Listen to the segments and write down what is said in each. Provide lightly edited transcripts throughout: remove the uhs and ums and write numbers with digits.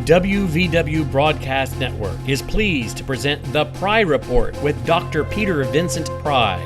WVW Broadcast Network is pleased to present The Pry Report with Dr. Peter Vincent Pry.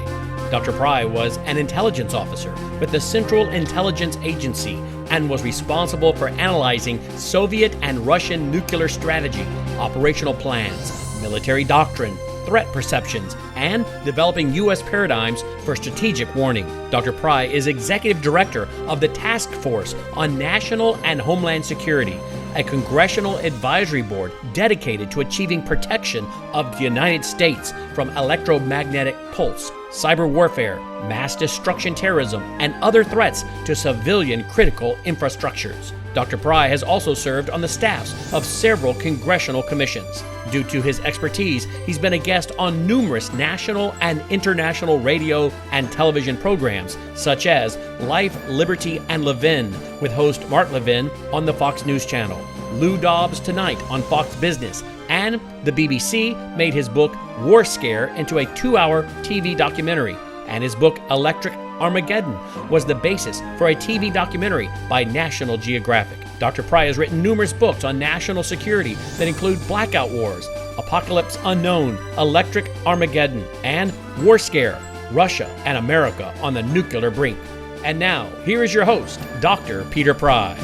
Dr. Pry was an intelligence officer with the Central Intelligence Agency and was responsible for analyzing Soviet and Russian nuclear strategy, operational plans, military doctrine, threat perceptions, and developing U.S. paradigms for strategic warning. Dr. Pry is Executive Director of the Task Force on National and Homeland Security, a congressional advisory board dedicated to achieving protection of the United States from electromagnetic pulse, cyber warfare, mass destruction terrorism, and other threats to civilian critical infrastructures. Dr. Pry has also served on the staffs of several congressional commissions. Due to his expertise, he's been a guest on numerous national and international radio and television programs, such as Life, Liberty, and Levin, with host Mark Levin on the Fox News Channel, Lou Dobbs Tonight on Fox Business, and the BBC made his book War Scare into a 2-hour TV documentary, and his book Electric Armageddon was the basis for a TV documentary by National Geographic. Dr. Pry has written numerous books on national security that include Blackout Wars, Apocalypse Unknown, Electric Armageddon, and War Scare, Russia and America on the Nuclear Brink. And now, here is your host, Dr. Peter Pry.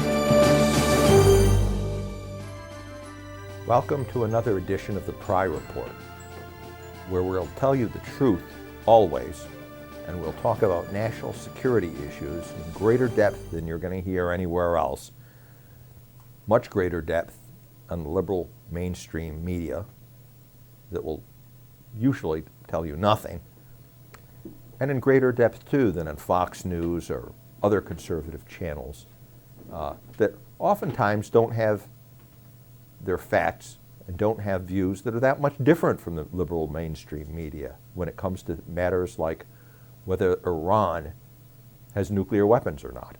Welcome to another edition of the Pry Report, where we'll tell you the truth always, and we'll talk about national security issues in greater depth than you're going to hear anywhere else, much greater depth on the liberal mainstream media that will usually tell you nothing, and in greater depth too than on Fox News or other conservative channels that oftentimes don't have their facts and don't have views that are that much different from the liberal mainstream media when it comes to matters like whether Iran has nuclear weapons or not.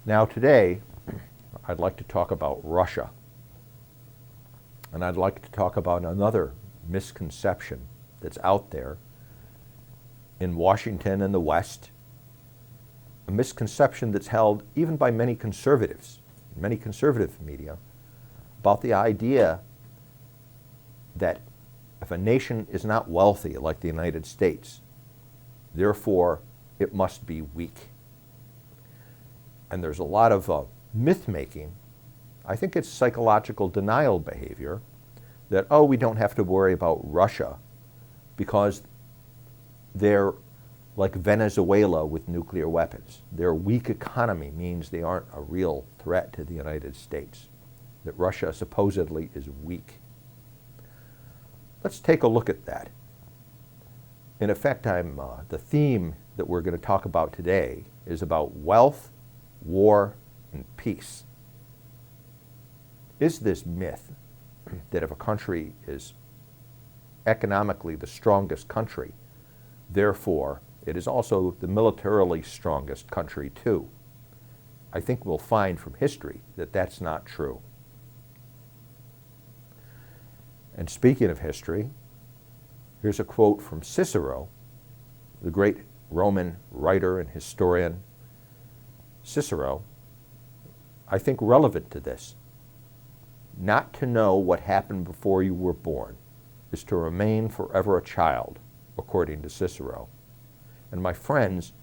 Now today, I'd like to talk about Russia. And I'd like to talk about another misconception that's out there in Washington and the West, a misconception that's held even by many conservatives, many conservative media, about the idea that if a nation is not wealthy like the United States, therefore it must be weak. And there's a lot of myth-making. I think it's psychological denial behavior that, oh, we don't have to worry about Russia because they're like Venezuela with nuclear weapons. Their weak economy means they aren't a real threat to the United States, that Russia supposedly is weak. Let's take a look at that. In effect, the theme that we're going to talk about today is about wealth, war, and peace. Is this myth that if a country is economically the strongest country, therefore it is also the militarily strongest country too? I think we'll find from history that that's not true. And speaking of history, here's a quote from Cicero, the great Roman writer and historian. Cicero, I think relevant to this. Not to know what happened before you were born is to remain forever a child, according to Cicero. And my friends,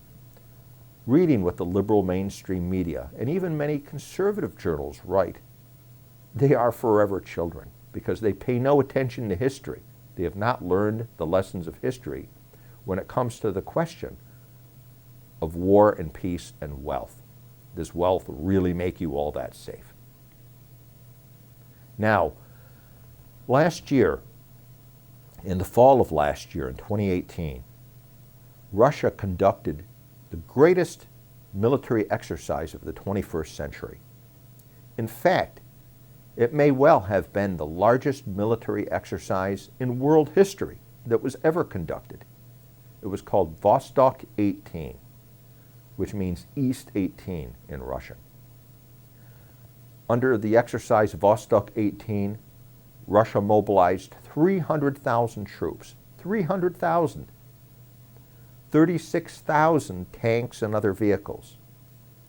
reading what the liberal mainstream media and even many conservative journals write, they are forever children, because they pay no attention to history. They have not learned the lessons of history when it comes to the question of war and peace and wealth. Does wealth really make you all that safe? Now, last year, in the fall of last year, in 2018, Russia conducted the greatest military exercise of the 21st century. In fact, it may well have been the largest military exercise in world history that was ever conducted. It was called Vostok 18, which means East 18 in Russian. Under the exercise Vostok 18, Russia mobilized 300,000 troops, 300,000, 36,000 tanks and other vehicles,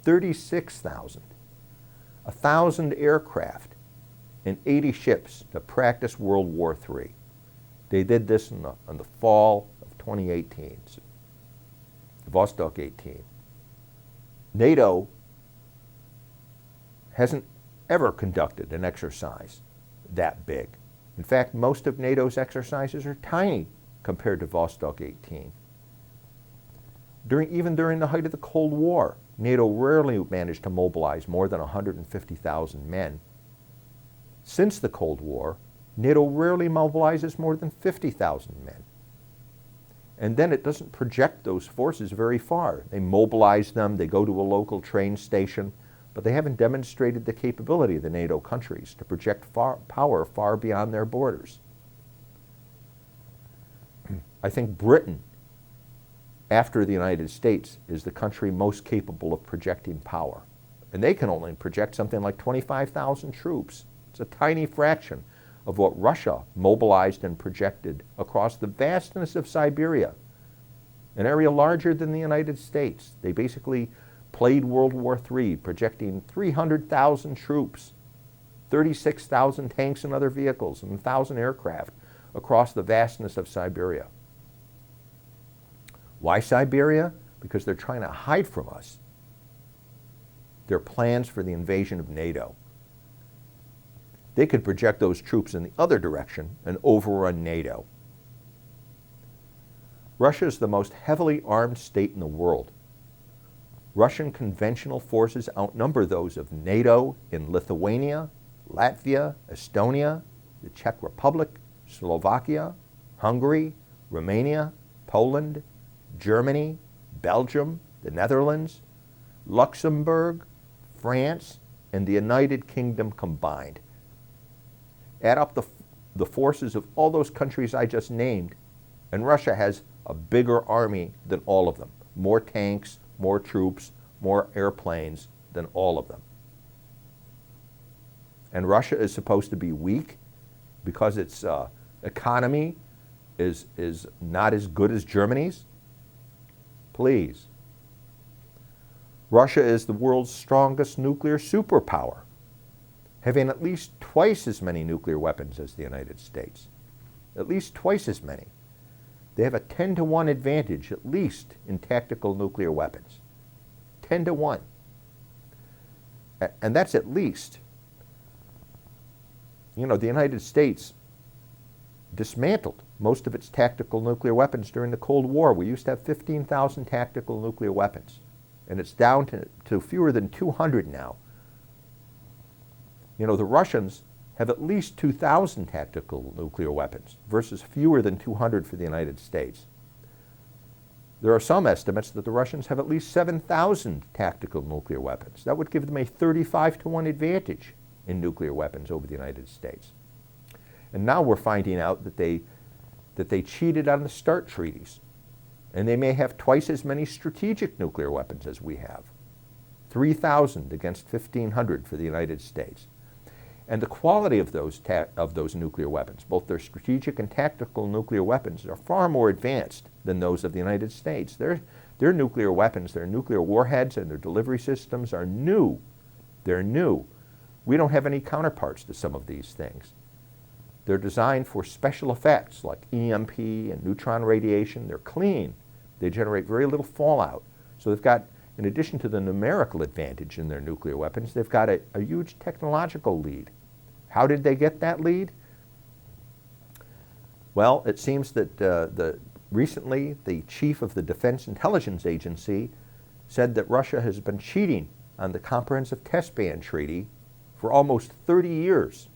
36,000. 1,000 aircraft, and 80 ships to practice World War III. They did this in the fall of 2018, Vostok 18. NATO hasn't ever conducted an exercise that big. In fact, most of NATO's exercises are tiny compared to Vostok 18. Even during the height of the Cold War, NATO rarely managed to mobilize more than 150,000 men. Since the Cold War, NATO rarely mobilizes more than 50,000 men. And then it doesn't project those forces very far. They mobilize them, they go to a local train station, but they haven't demonstrated the capability of the NATO countries to project power far beyond their borders. I think Britain, after the United States, is the country most capable of projecting power. And they can only project something like 25,000 troops. It's a tiny fraction of what Russia mobilized and projected across the vastness of Siberia, an area larger than the United States. They basically played World War III, projecting 300,000 troops, 36,000 tanks and other vehicles, and 1,000 aircraft across the vastness of Siberia. Why Siberia? Because they're trying to hide from us their plans for the invasion of NATO. They could project those troops in the other direction and overrun NATO. Russia is the most heavily armed state in the world. Russian conventional forces outnumber those of NATO in Lithuania, Latvia, Estonia, the Czech Republic, Slovakia, Hungary, Romania, Poland, Germany, Belgium, the Netherlands, Luxembourg, France, and the United Kingdom combined. Add up the forces of all those countries I just named, and Russia has a bigger army than all of them. More tanks, more troops, more airplanes than all of them. And Russia is supposed to be weak because its economy is not as good as Germany's? Please. Russia is the world's strongest nuclear superpower, having at least twice as many nuclear weapons as the United States. At least twice as many. They have a 10-to-1 advantage, at least, in tactical nuclear weapons. 10-to-1. And that's at least. You know, the United States dismantled most of its tactical nuclear weapons during the Cold War. We used to have 15,000 tactical nuclear weapons, and it's down to fewer than 200 now. You know, the Russians have at least 2,000 tactical nuclear weapons versus fewer than 200 for the United States. There are some estimates that the Russians have at least 7,000 tactical nuclear weapons. That would give them a 35-to-1 advantage in nuclear weapons over the United States. And now we're finding out that they cheated on the START treaties, and they may have twice as many strategic nuclear weapons as we have. 3,000 against 1,500 for the United States. And the quality of those nuclear weapons, both their strategic and tactical nuclear weapons, are far more advanced than those of the United States. Their nuclear weapons, their nuclear warheads and their delivery systems are new. They're new. We don't have any counterparts to some of these things. They're designed for special effects like EMP and neutron radiation. They're clean. They generate very little fallout. So they've got, in addition to the numerical advantage in their nuclear weapons, they've got a huge technological lead. How did they get that lead? Well, it seems that recently the chief of the Defense Intelligence Agency said that Russia has been cheating on the Comprehensive Test Ban Treaty for almost 30 years.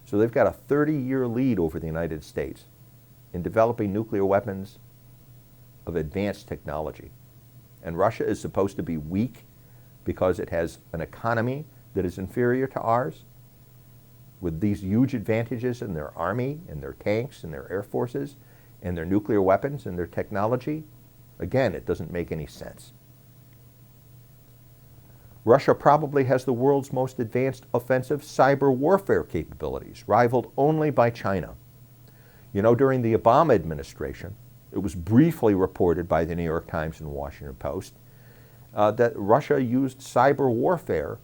So they've got a 30-year lead over the United States in developing nuclear weapons of advanced technology. And Russia is supposed to be weak because it has an economy that is inferior to ours, with these huge advantages in their army and their tanks and their air forces and their nuclear weapons and their technology. Again, it doesn't make any sense. Russia probably has the world's most advanced offensive cyber warfare capabilities, rivaled only by China. You know, during the Obama administration, it was briefly reported by the New York Times and Washington Post that Russia used cyber warfare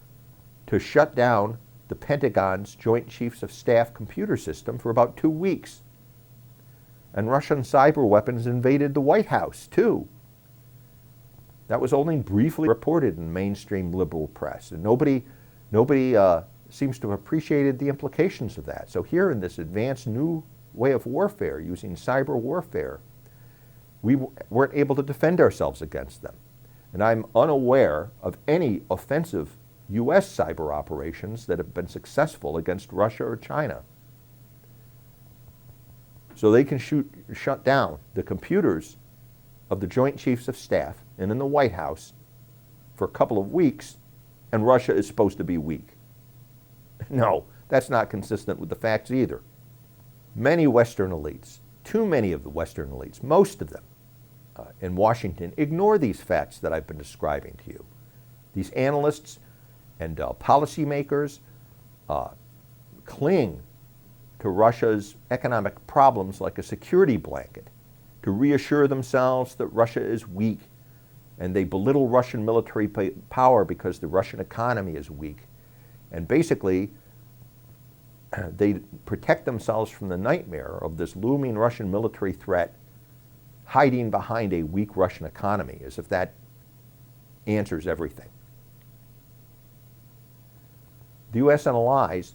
to shut down the Pentagon's Joint Chiefs of Staff computer system for about 2 weeks. And Russian cyber weapons invaded the White House, too. That was only briefly reported in mainstream liberal press, and nobody seems to have appreciated the implications of that. So here in this advanced new way of warfare, using cyber warfare, we weren't able to defend ourselves against them. And I'm unaware of any offensive U.S. cyber operations that have been successful against Russia or China. So they can shut down the computers of the Joint Chiefs of Staff and in the White House for a couple of weeks, and Russia is supposed to be weak. No, that's not consistent with the facts either. Many Western elites, too many of the Western elites, most of them in Washington, ignore these facts that I've been describing to you. These analysts and policymakers cling to Russia's economic problems like a security blanket to reassure themselves that Russia is weak, and they belittle Russian military power because the Russian economy is weak. And basically, they protect themselves from the nightmare of this looming Russian military threat hiding behind a weak Russian economy, as if that answers everything. The U.S. and allies,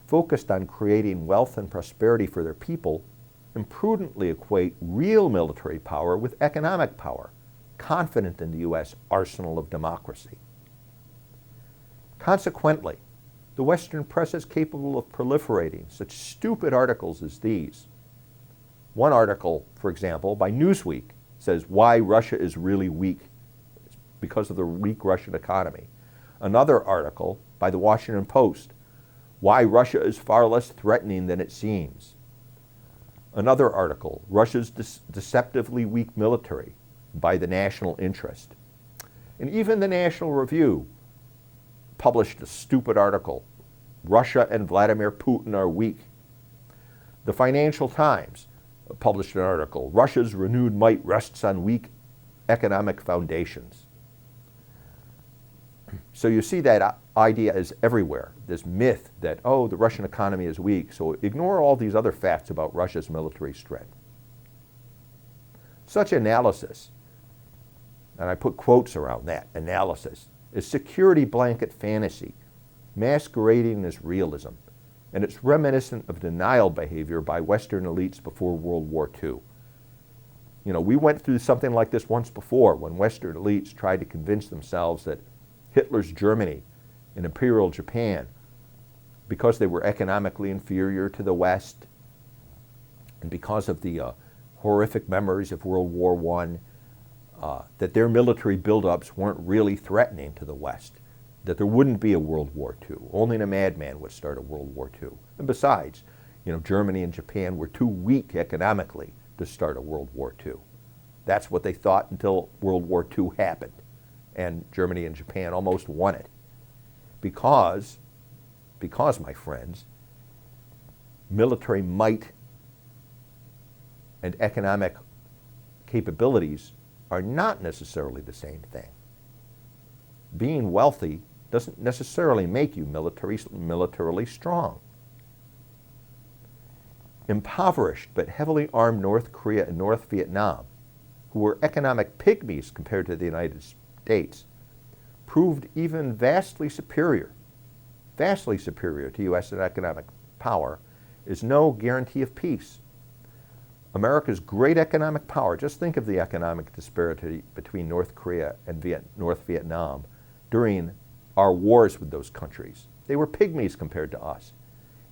focused on creating wealth and prosperity for their people, imprudently equate real military power with economic power, confident in the U.S. arsenal of democracy. Consequently, the Western press is capable of proliferating such stupid articles as these. One article, for example, by Newsweek says why Russia is really weak. It's because of the weak Russian economy. Another article by the Washington Post, why Russia is far less threatening than it seems. Another article, Russia's deceptively weak military, by the National Interest. And even the National Review published a stupid article, Russia and Vladimir Putin are weak. The Financial Times published an article, Russia's renewed might rests on weak economic foundations. So you see that idea is everywhere, this myth that, oh, the Russian economy is weak, so ignore all these other facts about Russia's military strength. Such analysis, and I put quotes around that, analysis, is security blanket fantasy, masquerading as realism, and it's reminiscent of denial behavior by Western elites before World War II. You know, we went through something like this once before when Western elites tried to convince themselves that Hitler's Germany and Imperial Japan, because they were economically inferior to the West, and because of the horrific memories of World War I, that their military buildups weren't really threatening to the West, that there wouldn't be a World War II. Only a madman would start a World War II. And besides, you know, Germany and Japan were too weak economically to start a World War II. That's what they thought until World War II happened, and Germany and Japan almost won it. Because, my friends, military might and economic capabilities are not necessarily the same thing. Being wealthy doesn't necessarily make you militarily strong. Impoverished but heavily armed North Korea and North Vietnam, who were economic pygmies compared to the United States, proved even vastly superior to U.S. economic power, is no guarantee of peace. America's great economic power, just think of the economic disparity between North Korea and North Vietnam during our wars with those countries. They were pygmies compared to us.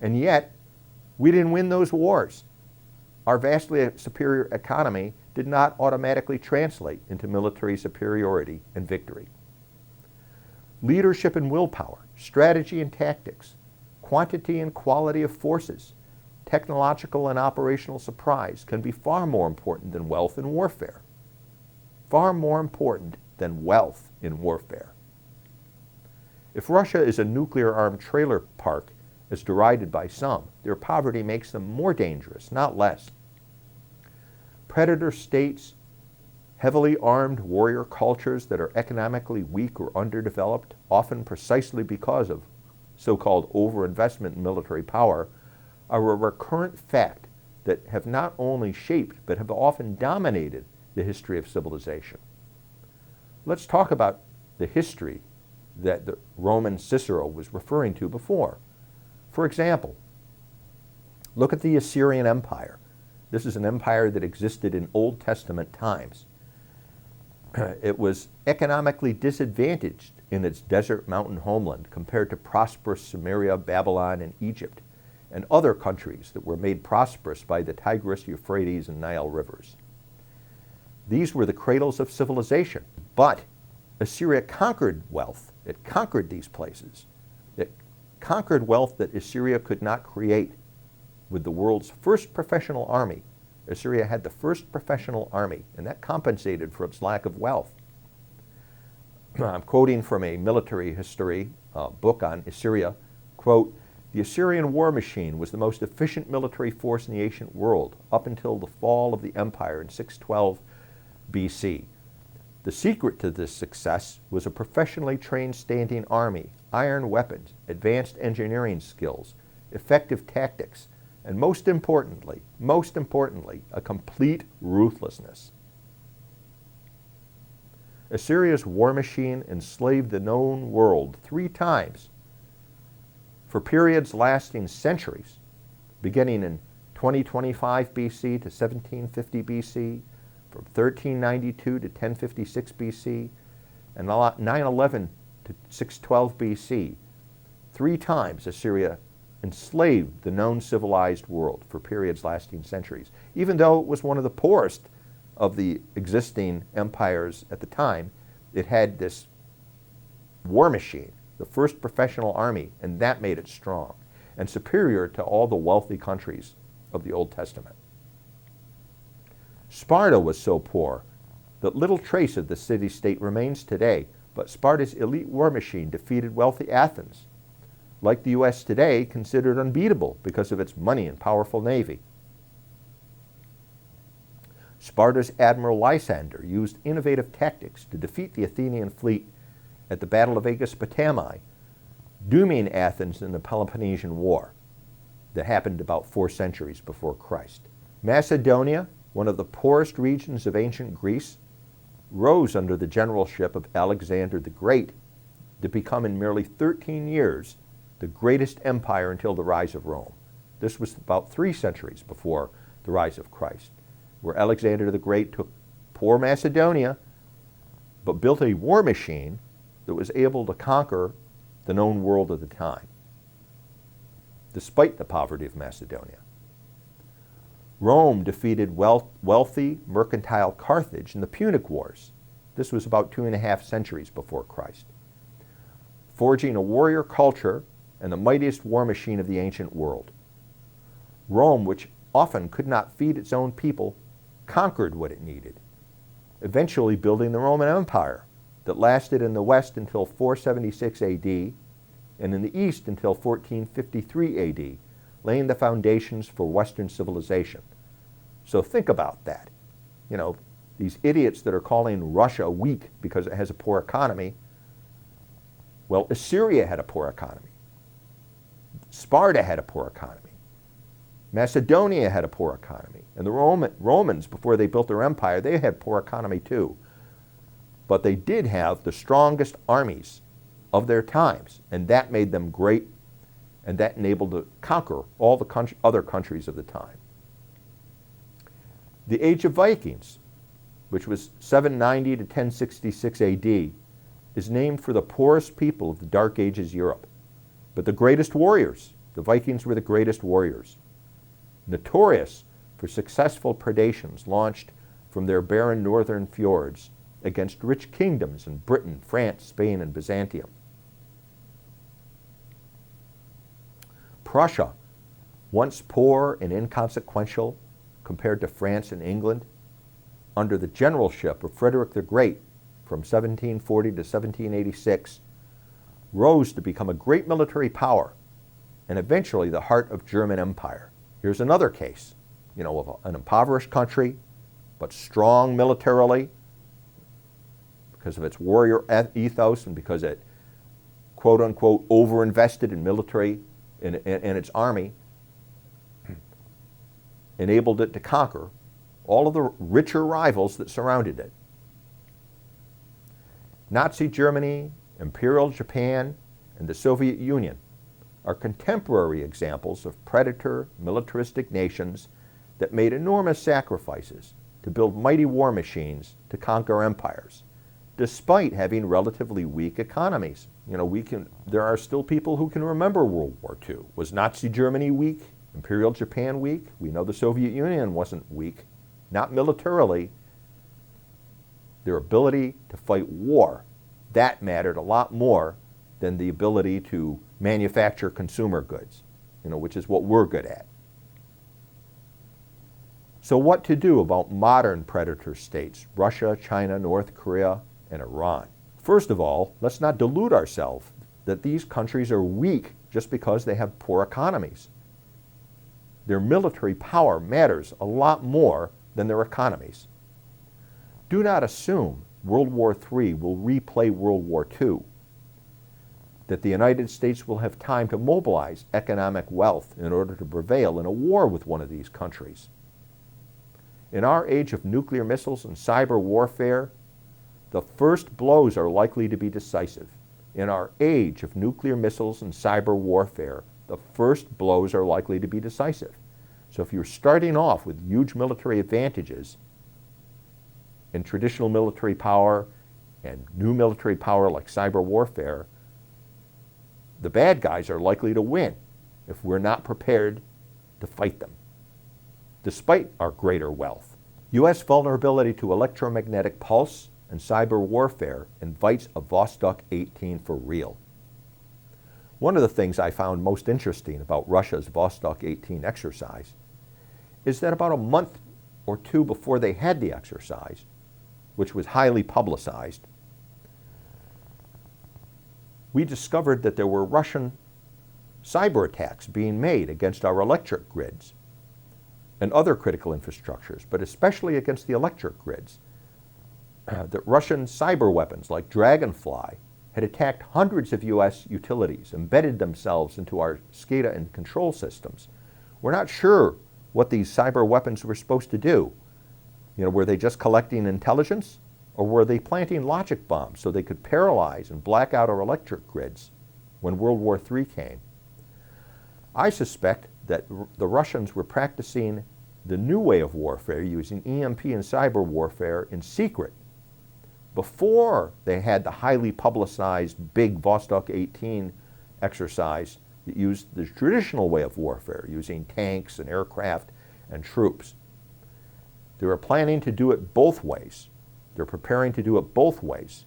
And yet, we didn't win those wars. Our vastly superior economy did not automatically translate into military superiority and victory. Leadership and willpower, strategy and tactics, quantity and quality of forces, technological and operational surprise can be far more important than wealth in warfare. Far more important than wealth in warfare. If Russia is a nuclear-armed trailer park, as derided by some, their poverty makes them more dangerous, not less. Predator states, heavily armed warrior cultures that are economically weak or underdeveloped, often precisely because of so-called overinvestment in military power, are a recurrent fact that have not only shaped but have often dominated the history of civilization. Let's talk about the history that the Roman Cicero was referring to before. For example, look at the Assyrian Empire. This is an empire that existed in Old Testament times. It was economically disadvantaged in its desert mountain homeland compared to prosperous Samaria, Babylon, and Egypt, and other countries that were made prosperous by the Tigris, Euphrates, and Nile rivers. These were the cradles of civilization, but Assyria conquered wealth. It conquered these places. It conquered wealth that Assyria could not create. With the world's first professional army, Assyria had the first professional army, and that compensated for its lack of wealth. I'm quoting from a military history book on Assyria, quote, "The Assyrian war machine was the most efficient military force in the ancient world up until the fall of the empire in 612 BC. The secret to this success was a professionally trained standing army, iron weapons, advanced engineering skills, effective tactics, and most importantly, a complete ruthlessness." Assyria's war machine enslaved the known world 3 times for periods lasting centuries, beginning in 2025 BC to 1750 BC, from 1392 to 1056 BC, and 911 to 612 BC. 3 times Assyria enslaved the known civilized world for periods lasting centuries. Even though it was one of the poorest of the existing empires at the time, it had this war machine, the first professional army, and that made it strong and superior to all the wealthy countries of the Old Testament. Sparta was so poor that little trace of the city-state remains today, but Sparta's elite war machine defeated wealthy Athens, like the U.S. today, considered unbeatable because of its money and powerful navy. Sparta's Admiral Lysander used innovative tactics to defeat the Athenian fleet at the Battle of Aegospotami, dooming Athens in the Peloponnesian War that happened about 4 centuries before Christ. Macedonia, one of the poorest regions of ancient Greece, rose under the generalship of Alexander the Great to become in merely 13 years the greatest empire until the rise of Rome. This was about 3 centuries before the rise of Christ, where Alexander the Great took poor Macedonia, but built a war machine that was able to conquer the known world at the time, despite the poverty of Macedonia. Rome defeated wealthy, mercantile Carthage in the Punic Wars. This was about 2.5 centuries before Christ, forging a warrior culture and the mightiest war machine of the ancient world. Rome, which often could not feed its own people, conquered what it needed, eventually building the Roman Empire that lasted in the West until 476 AD and in the East until 1453 AD, laying the foundations for Western civilization. So think about that. You know, these idiots that are calling Russia weak because it has a poor economy. Well, Assyria had a poor economy. Sparta had a poor economy. Macedonia had a poor economy. And the Romans, before they built their empire, they had poor economy too. But they did have the strongest armies of their times, and that made them great, and that enabled them to conquer all the other countries of the time. The Age of Vikings, which was 790 to 1066 AD, is named for the poorest people of the Dark Ages Europe. But the greatest warriors, the Vikings were the greatest warriors, notorious for successful predations launched from their barren northern fjords against rich kingdoms in Britain, France, Spain, and Byzantium. Prussia, once poor and inconsequential compared to France and England, under the generalship of Frederick the Great from 1740 to 1786, rose to become a great military power and eventually the heart of German Empire. Here's another case, of an impoverished country, but strong militarily because of its warrior ethos and because it quote-unquote overinvested in military and its army, enabled it to conquer all of the richer rivals that surrounded it. Nazi Germany, Imperial Japan, and the Soviet Union are contemporary examples of predator, militaristic nations that made enormous sacrifices to build mighty war machines to conquer empires, despite having relatively weak economies. You know, there are still people who can remember World War II. Was Nazi Germany weak? Imperial Japan weak? We know the Soviet Union wasn't weak, not militarily. Their ability to fight war, that mattered a lot more than the ability to manufacture consumer goods, you know, which is what we're good at. So what to do about modern predator states, Russia, China, North Korea, and Iran? First of all, let's not delude ourselves that these countries are weak just because they have poor economies. Their military power matters a lot more than their economies. Do not assume World War III will replay World War II, that the United States will have time to mobilize economic wealth in order to prevail in a war with one of these countries. In our age of nuclear missiles and cyber warfare, the first blows are likely to be decisive. In our age of nuclear missiles and cyber warfare, the first blows are likely to be decisive. So if you're starting off with huge military advantages in traditional military power and new military power like cyber warfare, the bad guys are likely to win if we're not prepared to fight them, despite our greater wealth. U.S. vulnerability to electromagnetic pulse and cyber warfare invites a Vostok 18 for real. One of the things I found most interesting about Russia's Vostok 18 exercise is that about a month or two before they had the exercise, which was highly publicized, we discovered that there were Russian cyber attacks being made against our electric grids and other critical infrastructures, but especially against the electric grids. That Russian cyber weapons like Dragonfly had attacked hundreds of U.S. utilities, embedded themselves into our SCADA and control systems. We're not sure what these cyber weapons were supposed to do. You know, were they just collecting intelligence, or were they planting logic bombs so they could paralyze and black out our electric grids when World War III came? I suspect that the Russians were practicing the new way of warfare using EMP and cyber warfare in secret before they had the highly publicized big Vostok 18 exercise that used the traditional way of warfare, using tanks and aircraft and troops. They were planning to do it both ways. They're preparing to do it both ways,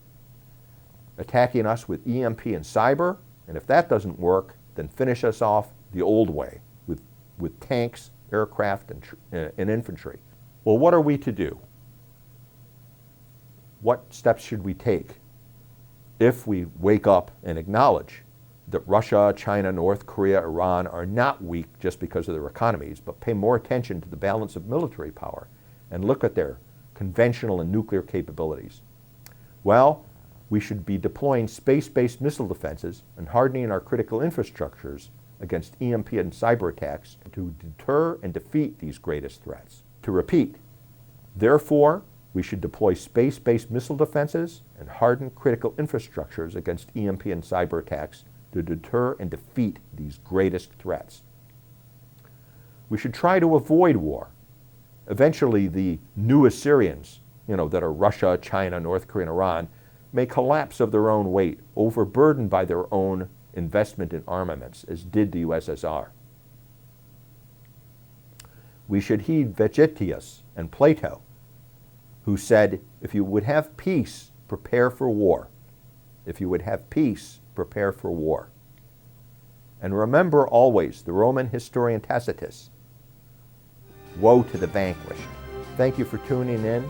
attacking us with EMP and cyber, and if that doesn't work, then finish us off the old way with tanks, aircraft, and infantry. Well, what are we to do? What steps should we take if we wake up and acknowledge that Russia, China, North Korea, Iran are not weak just because of their economies, but pay more attention to the balance of military power and look at their conventional and nuclear capabilities? Well, we should be deploying space-based missile defenses and hardening our critical infrastructures against EMP and cyber attacks to deter and defeat these greatest threats. To repeat, therefore, we should deploy space-based missile defenses and harden critical infrastructures against EMP and cyber attacks to deter and defeat these greatest threats. We should try to avoid war. Eventually, the new Assyrians, that are Russia, China, North Korea, and Iran, may collapse of their own weight, overburdened by their own investment in armaments, as did the USSR. We should heed Vegetius and Plato, who said, if you would have peace, prepare for war. If you would have peace, prepare for war. And remember always the Roman historian Tacitus, woe to the vanquished. Thank you for tuning in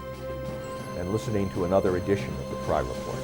and listening to another edition of the Pry Report.